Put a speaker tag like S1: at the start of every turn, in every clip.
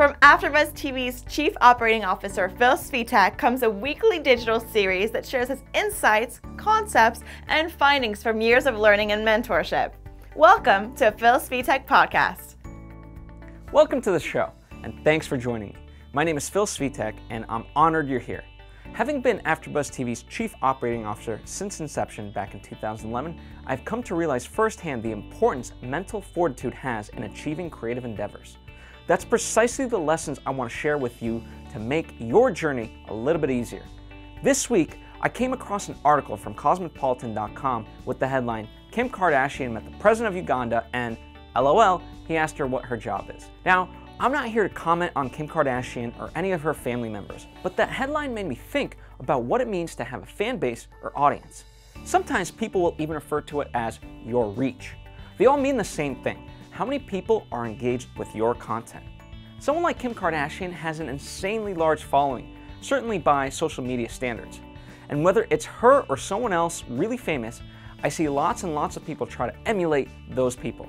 S1: From AfterBuzz TV's Chief Operating Officer Phil Svitek comes a weekly digital series that shares his insights, concepts, and findings from years of learning and mentorship. Welcome to Phil Svitek Podcast.
S2: Welcome to the show, and thanks for joining me. My name is Phil Svitek, and I'm honored you're here. Having been AfterBuzz TV's Chief Operating Officer since inception back in 2011, I've come to realize firsthand the importance mental fortitude has in achieving creative endeavors. That's precisely the lessons I want to share with you to make your journey a little bit easier. This week, I came across an article from Cosmopolitan.com with the headline, Kim Kardashian met the president of Uganda and, LOL, he asked her what her job is. Now, I'm not here to comment on Kim Kardashian or any of her family members, but that headline made me think about what it means to have a fan base or audience. Sometimes people will even refer to it as your reach. They all mean the same thing. How many people are engaged with your content? Someone like Kim Kardashian has an insanely large following, certainly by social media standards. And whether it's her or someone else really famous, I see lots and lots of people try to emulate those people.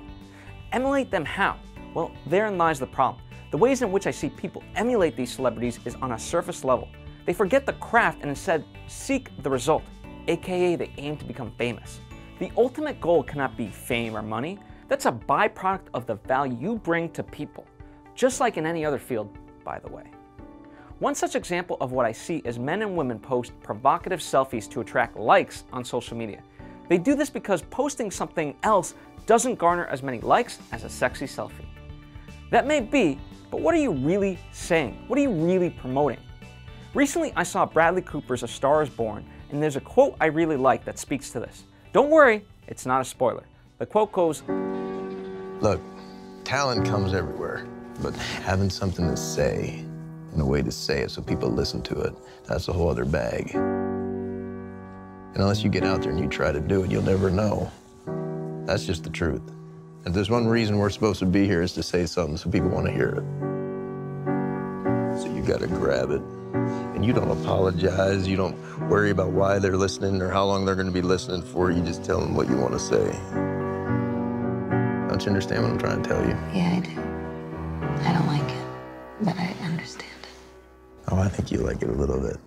S2: Emulate them how? Well, therein lies the problem. The ways in which I see people emulate these celebrities is on a surface level. They forget the craft and instead seek the result, aka they aim to become famous. The ultimate goal cannot be fame or money. That's a byproduct of the value you bring to people, just like in any other field, by the way. One such example of what I see is men and women post provocative selfies to attract likes on social media. They do this because posting something else doesn't garner as many likes as a sexy selfie. That may be, but what are you really saying? What are you really promoting? Recently, I saw Bradley Cooper's A Star is Born, and there's a quote I really like that speaks to this. Don't worry, it's not a spoiler. The quote goes,
S3: "Look, talent comes everywhere, but having something to say and a way to say it so people listen to it, that's a whole other bag. And unless you get out there and you try to do it, you'll never know. That's just the truth. If there's one reason we're supposed to be here is to say something so people want to hear it. So you got to grab it. And you don't apologize. You don't worry about why they're listening or how long they're going to be listening for. You just tell them what you want to say. Don't you understand what I'm trying to tell you?"
S4: Yeah, I do. I don't like it, but I understand it.
S3: Oh, I think you like it a little bit.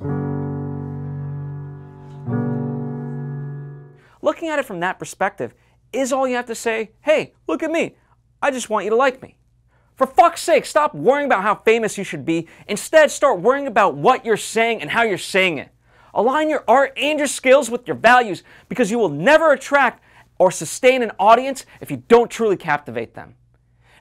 S2: looking at it from that perspective, is all you have to say, hey, look at me, I just want you to like me. For fuck's sake, stop worrying about how famous you should be. Instead, start worrying about what you're saying and how you're saying it. Align your art and your skills with your values, because you will never attract or sustain an audience if you don't truly captivate them.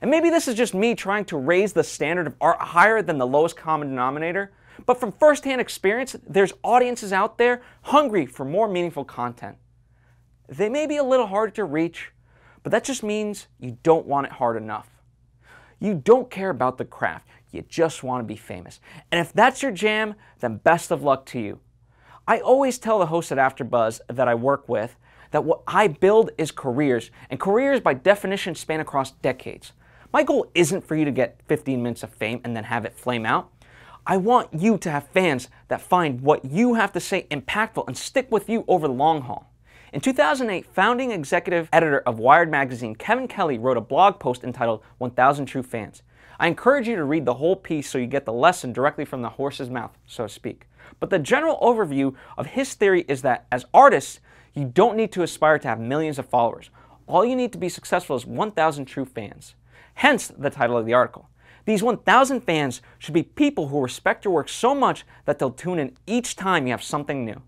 S2: And maybe this is just me trying to raise the standard of art higher than the lowest common denominator, but from firsthand experience, there's audiences out there hungry for more meaningful content. They may be a little harder to reach, but that just means you don't want it hard enough. You don't care about the craft, you just want to be famous. And if that's your jam, then best of luck to you. I always tell the hosts at AfterBuzz that I work with that what I build is careers, and careers by definition span across decades. My goal isn't for you to get 15 minutes of fame and then have it flame out. I want you to have fans that find what you have to say impactful and stick with you over the long haul. In 2008, founding executive editor of Wired magazine, Kevin Kelly, wrote a blog post entitled 1,000 True Fans. I encourage you to read the whole piece so you get the lesson directly from the horse's mouth, so to speak. But the general overview of his theory is that as artists, you don't need to aspire to have millions of followers. All you need to be successful is 1,000 true fans. Hence the title of the article. These 1,000 fans should be people who respect your work so much that they'll tune in each time you have something new.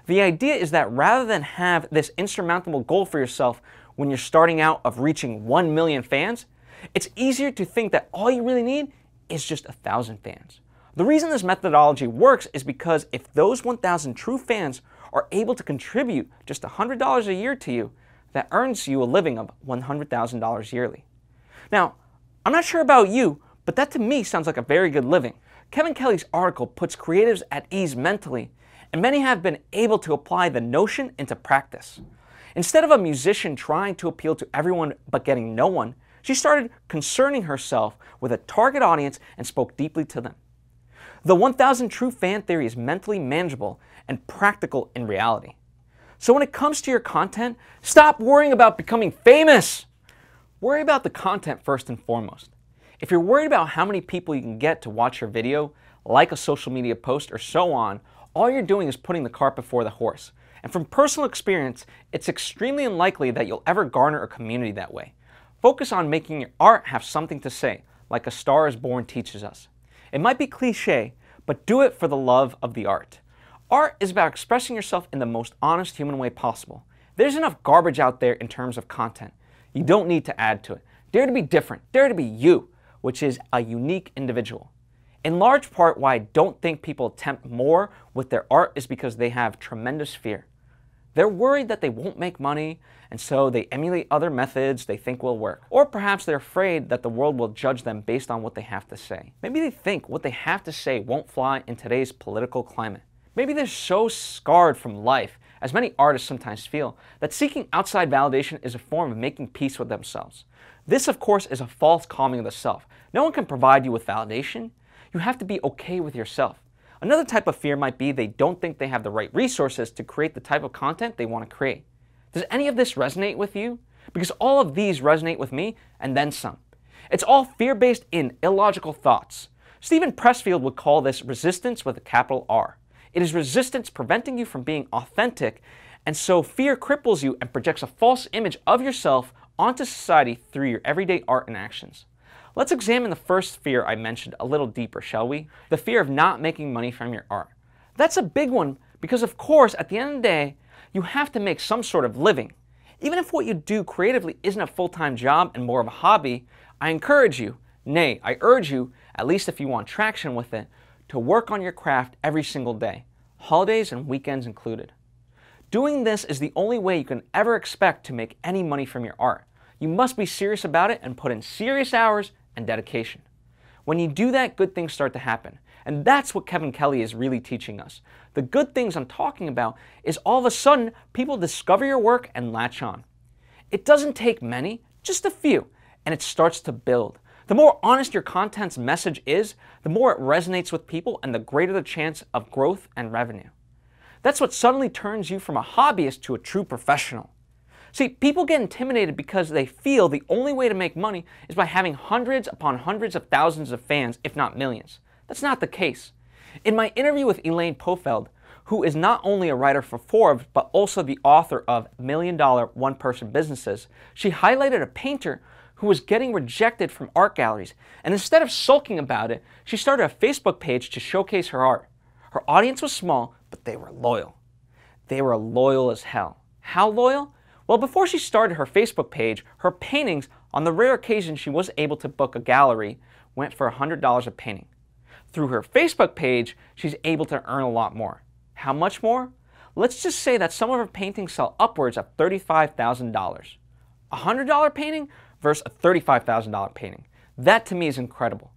S2: The idea is that rather than have this insurmountable goal for yourself when you're starting out of reaching 1 million fans, it's easier to think that all you really need is just 1,000 fans. The reason this methodology works is because if those 1,000 true fans are able to contribute just $100 a year to you, that earns you a living of $100,000 yearly. Now, I'm not sure about you, but that to me sounds like a very good living. Kevin Kelly's article puts creatives at ease mentally, and many have been able to apply the notion into practice. Instead of a musician trying to appeal to everyone but getting no one, she started concerning herself with a target audience and spoke deeply to them. The 1,000 true fan theory is mentally manageable and practical in reality. So when it comes to your content, stop worrying about becoming famous. Worry about the content first and foremost. If you're worried about how many people you can get to watch your video, like a social media post, or so on, all you're doing is putting the cart before the horse. And from personal experience, it's extremely unlikely that you'll ever garner a community that way. Focus on making your art have something to say, like A Star is Born teaches us. It might be cliche, but do it for the love of the art. Art is about expressing yourself in the most honest human way possible. There's enough garbage out there in terms of content. You don't need to add to it. Dare to be different. Dare to be you, which is a unique individual. In large part, why I don't think people attempt more with their art is because they have tremendous fear. They're worried that they won't make money, and so they emulate other methods they think will work. Or perhaps they're afraid that the world will judge them based on what they have to say. Maybe they think what they have to say won't fly in today's political climate. Maybe they're so scarred from life, as many artists sometimes feel, that seeking outside validation is a form of making peace with themselves. This, of course, is a false calming of the self. No one can provide you with validation. You have to be okay with yourself. Another type of fear might be they don't think they have the right resources to create the type of content they want to create. Does any of this resonate with you? Because all of these resonate with me, and then some. It's all fear-based in illogical thoughts. Stephen Pressfield would call this resistance with a capital R. It is resistance preventing you from being authentic, and so fear cripples you and projects a false image of yourself onto society through your everyday art and actions. Let's examine the first fear I mentioned a little deeper, shall we? The fear of not making money from your art. That's a big one because, of course, at the end of the day, you have to make some sort of living. Even if what you do creatively isn't a full-time job and more of a hobby, I encourage you, nay, I urge you, at least if you want traction with it, to work on your craft every single day, holidays and weekends included. Doing this is the only way you can ever expect to make any money from your art. You must be serious about it and put in serious hours and dedication. When you do that, good things start to happen. And that's what Kevin Kelly is really teaching us. The good things I'm talking about is all of a sudden people discover your work and latch on. It doesn't take many, just a few, and it starts to build. The more honest your content's message is, the more it resonates with people and the greater the chance of growth and revenue. That's what suddenly turns you from a hobbyist to a true professional. See, people get intimidated because they feel the only way to make money is by having hundreds upon hundreds of thousands of fans, if not millions. That's not the case. In my interview with Elaine Pofeld, who is not only a writer for Forbes, but also the author of $1 Million One-Person Businesses, she highlighted a painter who was getting rejected from art galleries, and instead of sulking about it, she started a Facebook page to showcase her art. Her audience was small, but they were loyal. They were loyal as hell. How loyal? Well, before she started her Facebook page, her paintings, on the rare occasion she was able to book a gallery, went for $100 a painting. Through her Facebook page, she's able to earn a lot more. How much more? Let's just say that some of her paintings sell upwards of $35,000. A $100 painting versus a $35,000 painting. That to me is incredible.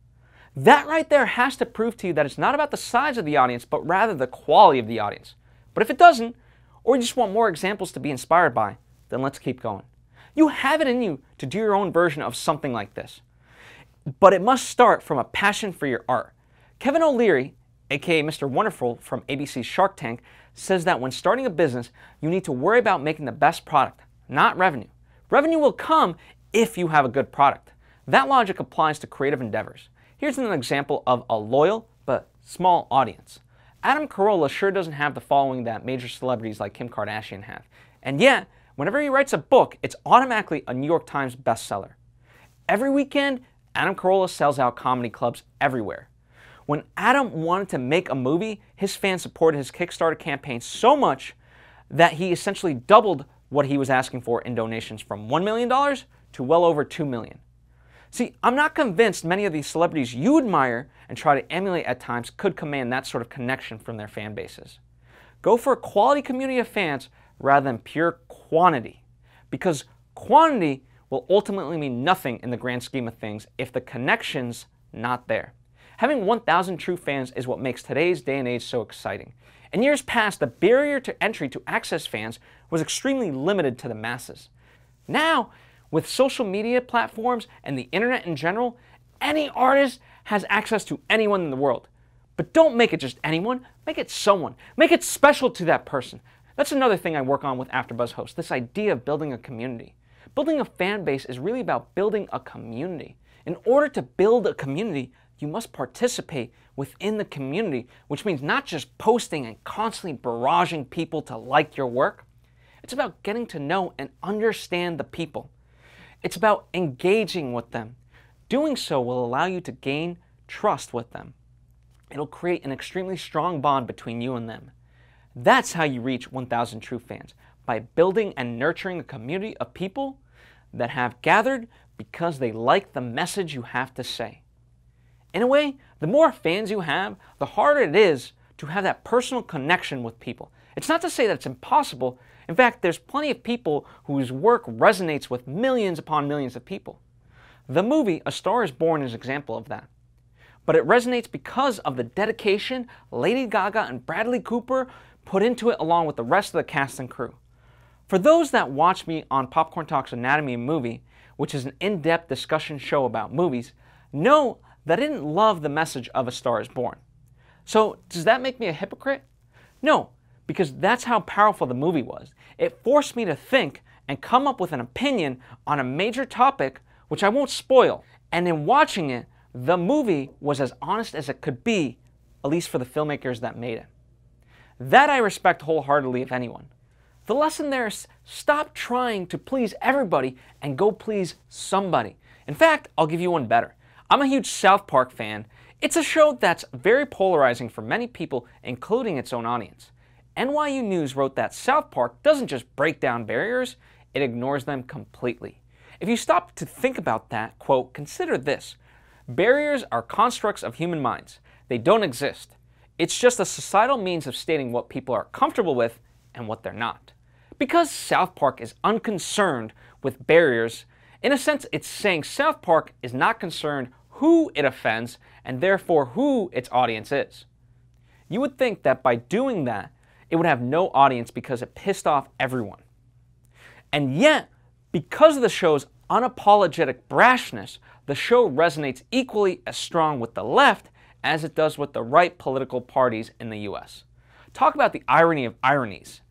S2: That right there has to prove to you that it's not about the size of the audience, but rather the quality of the audience. But if it doesn't, or you just want more examples to be inspired by, then let's keep going. You have it in you to do your own version of something like this. But it must start from a passion for your art. Kevin O'Leary, aka Mr. Wonderful from ABC's Shark Tank, says that when starting a business, you need to worry about making the best product, not revenue. Revenue will come if you have a good product. That logic applies to creative endeavors. Here's an example of a loyal but small audience. Adam Carolla sure doesn't have the following that major celebrities like Kim Kardashian have. And yet, whenever he writes a book, it's automatically a New York Times bestseller. Every weekend, Adam Carolla sells out comedy clubs everywhere. When Adam wanted to make a movie, his fans supported his Kickstarter campaign so much that he essentially doubled what he was asking for in donations from $1 million to well over $2 million. See, I'm not convinced many of these celebrities you admire and try to emulate at times could command that sort of connection from their fan bases. Go for a quality community of fans rather than pure quantity, because quantity will ultimately mean nothing in the grand scheme of things if the connection's not there. Having 1,000 true fans is what makes today's day and age so exciting. In years past, the barrier to entry to access fans was extremely limited to the masses. Now, with social media platforms and the internet in general, any artist has access to anyone in the world. But don't make it just anyone, make it someone. Make it special to that person. That's another thing I work on with AfterBuzz hosts, this idea of building a community. Building a fan base is really about building a community. In order to build a community, you must participate within the community, which means not just posting and constantly barraging people to like your work. It's about getting to know and understand the people. It's about engaging with them. Doing so will allow you to gain trust with them. It'll create an extremely strong bond between you and them. That's how you reach 1,000 true fans, by building and nurturing a community of people that have gathered because they like the message you have to say. In a way, the more fans you have, the harder it is to have that personal connection with people. It's not to say that it's impossible. In fact, there's plenty of people whose work resonates with millions upon millions of people. The movie A Star is Born is an example of that. But it resonates because of the dedication Lady Gaga and Bradley Cooper put into it, along with the rest of the cast and crew. For those that watch me on Popcorn Talks Anatomy of Movie, which is an in-depth discussion show about movies, know that I didn't love the message of A Star is Born. So does that make me a hypocrite? No, because that's how powerful the movie was. It forced me to think and come up with an opinion on a major topic, which I won't spoil. And in watching it, the movie was as honest as it could be, at least for the filmmakers that made it. That I respect wholeheartedly of anyone. The lesson there is stop trying to please everybody and go please somebody. In fact, I'll give you one better. I'm a huge South Park fan. It's a show that's very polarizing for many people, including its own audience. NYU News wrote that South Park doesn't just break down barriers, it ignores them completely. If you stop to think about that, quote, consider this. Barriers are constructs of human minds. They don't exist. It's just a societal means of stating what people are comfortable with and what they're not. Because South Park is unconcerned with barriers, in a sense it's saying South Park is not concerned who it offends and therefore who its audience is. You would think that by doing that, it would have no audience because it pissed off everyone. And yet, because of the show's unapologetic brashness, the show resonates equally as strong with the left as it does with the right political parties in the US. Talk about the irony of ironies.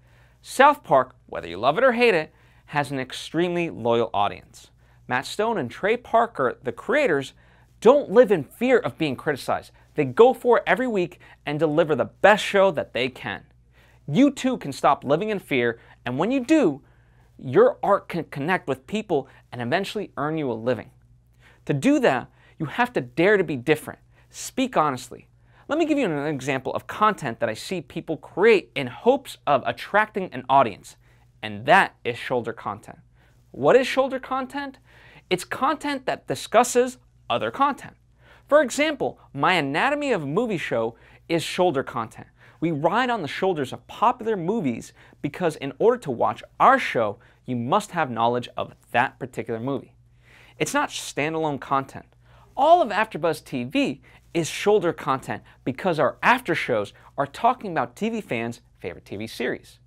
S2: South Park, whether you love it or hate it, has an extremely loyal audience. Matt Stone and Trey Parker, the creators, don't live in fear of being criticized. They go for it every week and deliver the best show that they can. You too can stop living in fear, and when you do, your art can connect with people and eventually earn you a living. To do that, you have to dare to be different. Speak honestly. Let me give you an example of content that I see people create in hopes of attracting an audience, and that is shoulder content. What is shoulder content? It's content that discusses other content. For example, my Anatomy of a Movie show is shoulder content. We ride on the shoulders of popular movies because in order to watch our show, you must have knowledge of that particular movie. It's not standalone content. All of AfterBuzz TV is shoulder content because our after shows are talking about TV fans' favorite TV series.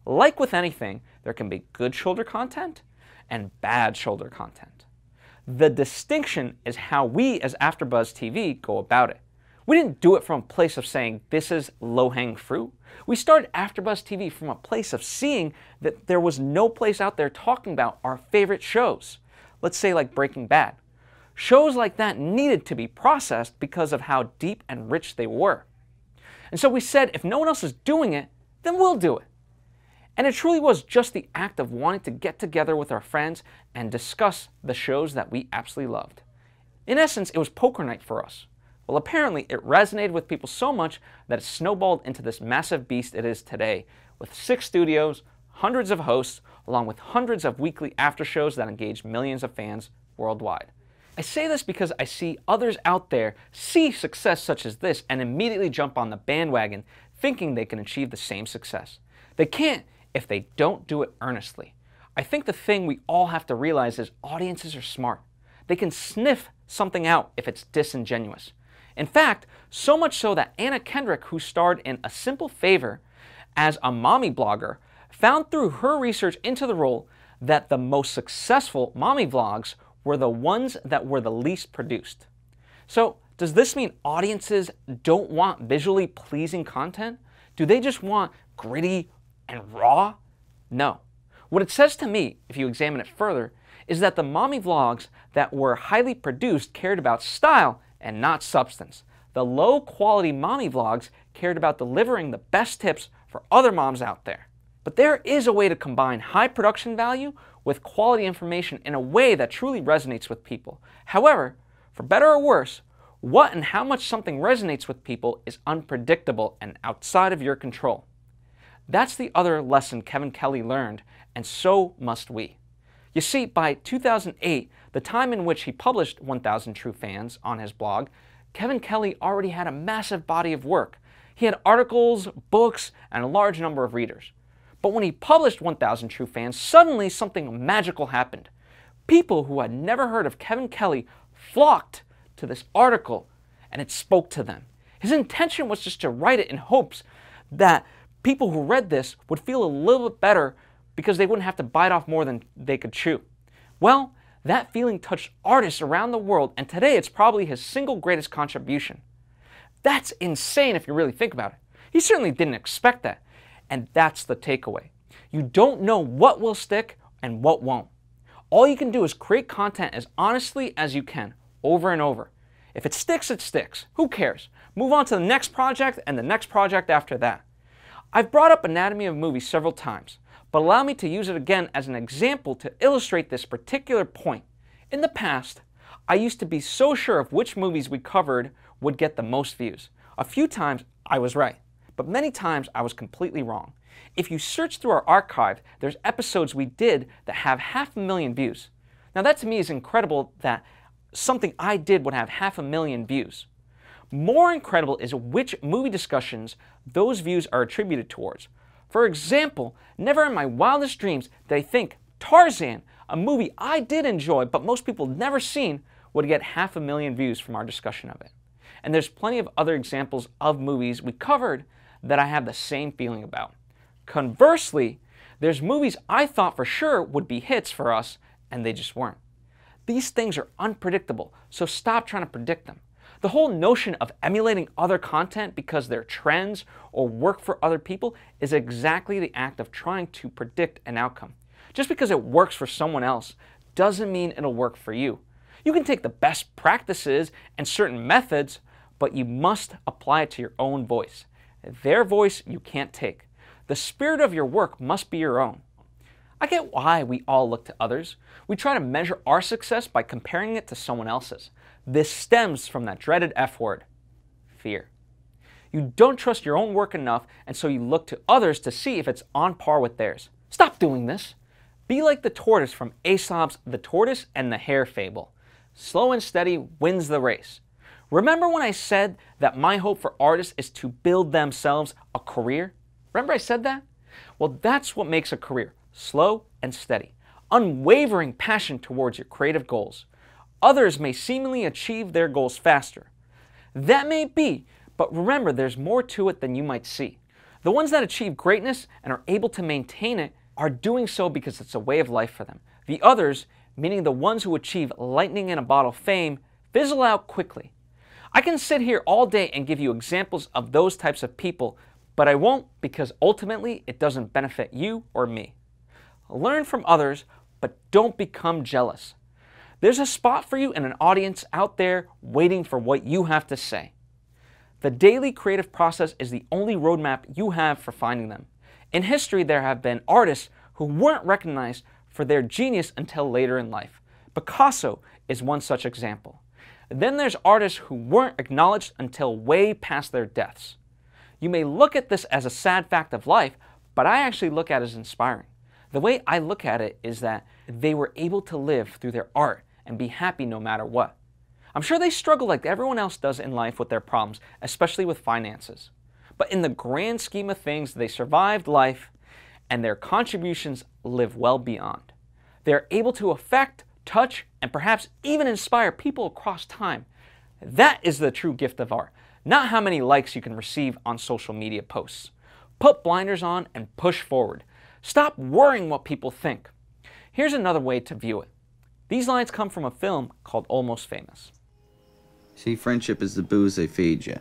S2: Like with anything, there can be good shoulder content and bad shoulder content. The distinction is how we as AfterBuzz TV go about it. We didn't do it from a place of saying this is low-hanging fruit. We started AfterBuzz TV from a place of seeing that there was no place out there talking about our favorite shows. Let's say like Breaking Bad. Shows like that needed to be processed because of how deep and rich they were. And so we said if no one else is doing it, then we'll do it. And it truly was just the act of wanting to get together with our friends and discuss the shows that we absolutely loved. In essence, it was poker night for us. Well, apparently it resonated with people so much that it snowballed into this massive beast it is today, with 6 studios, hundreds of hosts, along with hundreds of weekly after shows that engage millions of fans worldwide. I say this because I see others out there see success such as this and immediately jump on the bandwagon thinking they can achieve the same success. They can't if they don't do it earnestly. I think the thing we all have to realize is audiences are smart. They can sniff something out if it's disingenuous. In fact, so much so that Anna Kendrick, who starred in A Simple Favor as a mommy blogger, found through her research into the role that the most successful mommy vlogs were the ones that were the least produced. So, does this mean audiences don't want visually pleasing content? Do they just want gritty and raw? No. What it says to me, if you examine it further, is that the mommy vlogs that were highly produced cared about style and not substance. The low-quality mommy vlogs cared about delivering the best tips for other moms out there. But there is a way to combine high production value with quality information in a way that truly resonates with people. However, for better or worse, what and how much something resonates with people is unpredictable and outside of your control. That's the other lesson Kevin Kelly learned, and so must we. You see, by 2008, the time in which he published 1,000 True Fans on his blog, Kevin Kelly already had a massive body of work. He had articles, books, and a large number of readers. But when he published 1,000 True Fans, suddenly something magical happened. People who had never heard of Kevin Kelly flocked to this article, and it spoke to them. His intention was just to write it in hopes that people who read this would feel a little bit better because they wouldn't have to bite off more than they could chew. Well, that feeling touched artists around the world, and today it's probably his single greatest contribution. That's insane if you really think about it. He certainly didn't expect that, and that's the takeaway. You don't know what will stick and what won't. All you can do is create content as honestly as you can, over and over. If it sticks, it sticks. Who cares? Move on to the next project and the next project after that. I've brought up Anatomy of Movies several times, but allow me to use it again as an example to illustrate this particular point. In the past, I used to be so sure of which movies we covered would get the most views. A few times I was right, but many times I was completely wrong. If you search through our archive, there's episodes we did that have 500,000 views. Now that to me is incredible that something I did would have 500,000 views. More incredible is which movie discussions those views are attributed towards. For example, never in my wildest dreams did I think Tarzan, a movie I did enjoy but most people never seen, would get 500,000 views from our discussion of it. And there's plenty of other examples of movies we covered that I have the same feeling about. Conversely, there's movies I thought for sure would be hits for us and they just weren't. These things are unpredictable, so stop trying to predict them. The whole notion of emulating other content because they're trends or work for other people is exactly the act of trying to predict an outcome. Just because it works for someone else doesn't mean it'll work for you. You can take the best practices and certain methods, but you must apply it to your own voice. Their voice you can't take. The spirit of your work must be your own. I get why we all look to others. We try to measure our success by comparing it to someone else's. This stems from that dreaded F word, fear. You don't trust your own work enough, and so you look to others to see if it's on par with theirs. Stop doing this. Be like the tortoise from Aesop's The Tortoise and the Hare fable. Slow and steady wins the race. Remember when I said that my hope for artists is to build themselves a career? Remember I said that? Well, that's what makes a career. Slow and steady. Unwavering passion towards your creative goals. Others may seemingly achieve their goals faster. That may be, but remember there's more to it than you might see. The ones that achieve greatness and are able to maintain it are doing so because it's a way of life for them. The others, meaning the ones who achieve lightning in a bottle fame, fizzle out quickly. I can sit here all day and give you examples of those types of people, but I won't because ultimately it doesn't benefit you or me. Learn from others, but don't become jealous. There's a spot for you and an audience out there waiting for what you have to say. The daily creative process is the only roadmap you have for finding them. In history, there have been artists who weren't recognized for their genius until later in life. Picasso is one such example. Then there's artists who weren't acknowledged until way past their deaths. You may look at this as a sad fact of life, but I actually look at it as inspiring. The way I look at it is that they were able to live through their art and be happy no matter what. I'm sure they struggle like everyone else does in life with their problems, especially with finances. But in the grand scheme of things, they survived life and their contributions live well beyond. They're able to affect, touch, and perhaps even inspire people across time. That is the true gift of art, not how many likes you can receive on social media posts. Put blinders on and push forward. Stop worrying what people think. Here's another way to view it. These lines come from a film called Almost Famous.
S5: See, friendship is the booze they feed you.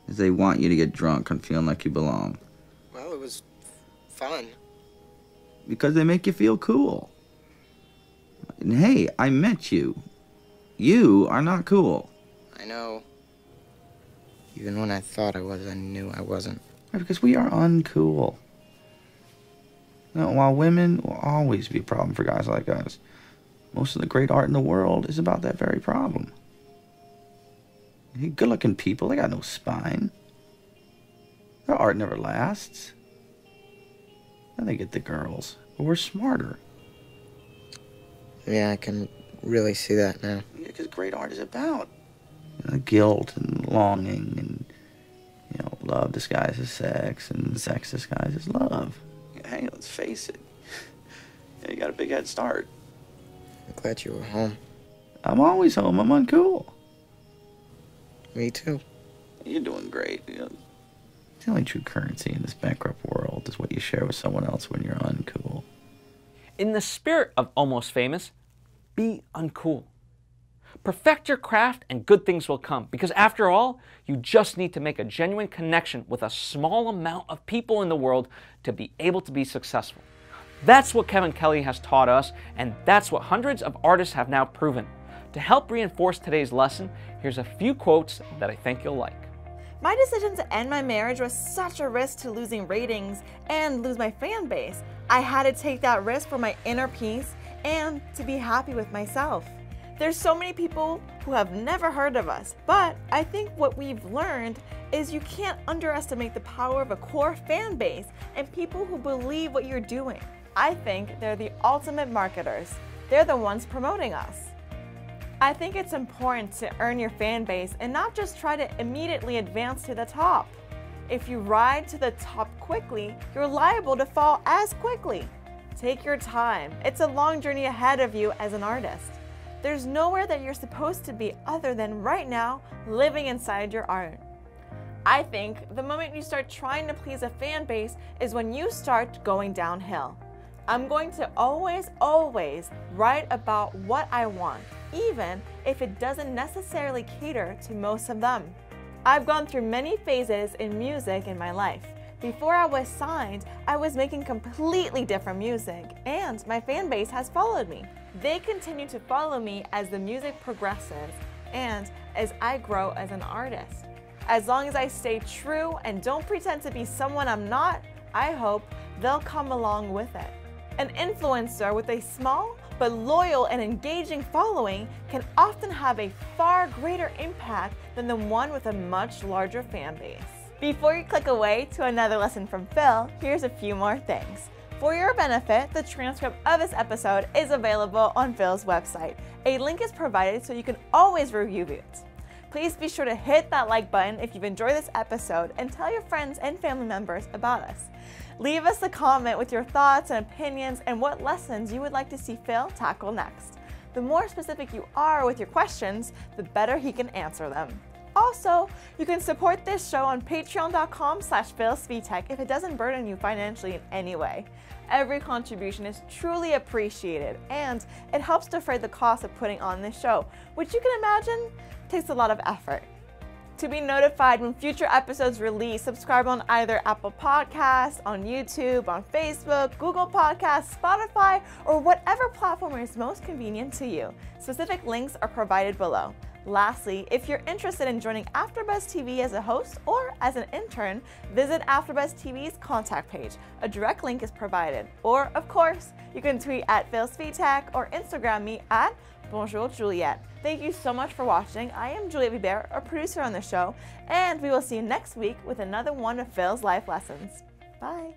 S5: As they want you to get drunk and feeling like you belong.
S6: Well, it was fun.
S5: Because they make you feel cool. And hey, I met you. You are not cool.
S6: I know. Even when I thought I was, I knew I wasn't.
S5: Right, because we are uncool. You know, while women will always be a problem for guys like us, most of the great art in the world is about that very problem. Good-looking people, they got no spine. Their art never lasts. Then they get the girls, but we're smarter.
S6: Yeah, I can really see that now.
S5: Yeah, because great art is about guilt and longing and, love disguised as sex and sex disguised as love. Hey, let's face it. You got a big head start.
S6: I'm glad you were home.
S5: I'm always home. I'm uncool.
S6: Me too.
S5: You're doing great. The only true currency in this bankrupt world is what you share with someone else when you're uncool.
S2: In the spirit of Almost Famous, be uncool. Perfect your craft and good things will come, because after all, you just need to make a genuine connection with a small amount of people in the world to be able to be successful. That's what Kevin Kelly has taught us, and that's what hundreds of artists have now proven. To help reinforce today's lesson, here's a few quotes that I think you'll like.
S1: My decision to end my marriage was such a risk to losing ratings and lose my fan base. I had to take that risk for my inner peace and to be happy with myself. There's so many people who have never heard of us, but I think what we've learned is you can't underestimate the power of a core fan base and people who believe what you're doing. I think they're the ultimate marketers. They're the ones promoting us. I think it's important to earn your fan base and not just try to immediately advance to the top. If you ride to the top quickly, you're liable to fall as quickly. Take your time. It's a long journey ahead of you as an artist. There's nowhere that you're supposed to be other than right now, living inside your art. I think the moment you start trying to please a fan base is when you start going downhill. I'm going to always write about what I want, even if it doesn't necessarily cater to most of them. I've gone through many phases in music in my life. Before I was signed, I was making completely different music, and my fan base has followed me. They continue to follow me as the music progresses and as I grow as an artist. As long as I stay true and don't pretend to be someone I'm not, I hope they'll come along with it. An influencer with a small but loyal and engaging following can often have a far greater impact than the one with a much larger fan base. Before you click away to another lesson from Phil, here's a few more things. For your benefit, the transcript of this episode is available on Phil's website. A link is provided so you can always review it. Please be sure to hit that like button if you've enjoyed this episode and tell your friends and family members about us. Leave us a comment with your thoughts and opinions and what lessons you would like to see Phil tackle next. The more specific you are with your questions, the better he can answer them. Also, you can support this show on patreon.com/PhilSpeedTech if it doesn't burden you financially in any way. Every contribution is truly appreciated, and it helps defray the cost of putting on this show, which you can imagine takes a lot of effort. To be notified when future episodes release, subscribe on either Apple Podcasts, on YouTube, on Facebook, Google Podcasts, Spotify, or whatever platform is most convenient to you. Specific links are provided below. Lastly, if you're interested in joining AfterBuzz TV as a host or as an intern, visit AfterBuzz TV's contact page. A direct link is provided. Or, of course, you can tweet at PhilSpeedTech or Instagram me at Bonjour Juliette. Thank you so much for watching. I am Juliette Vibert, a producer on the show, and we will see you next week with another one of Phil's life lessons. Bye.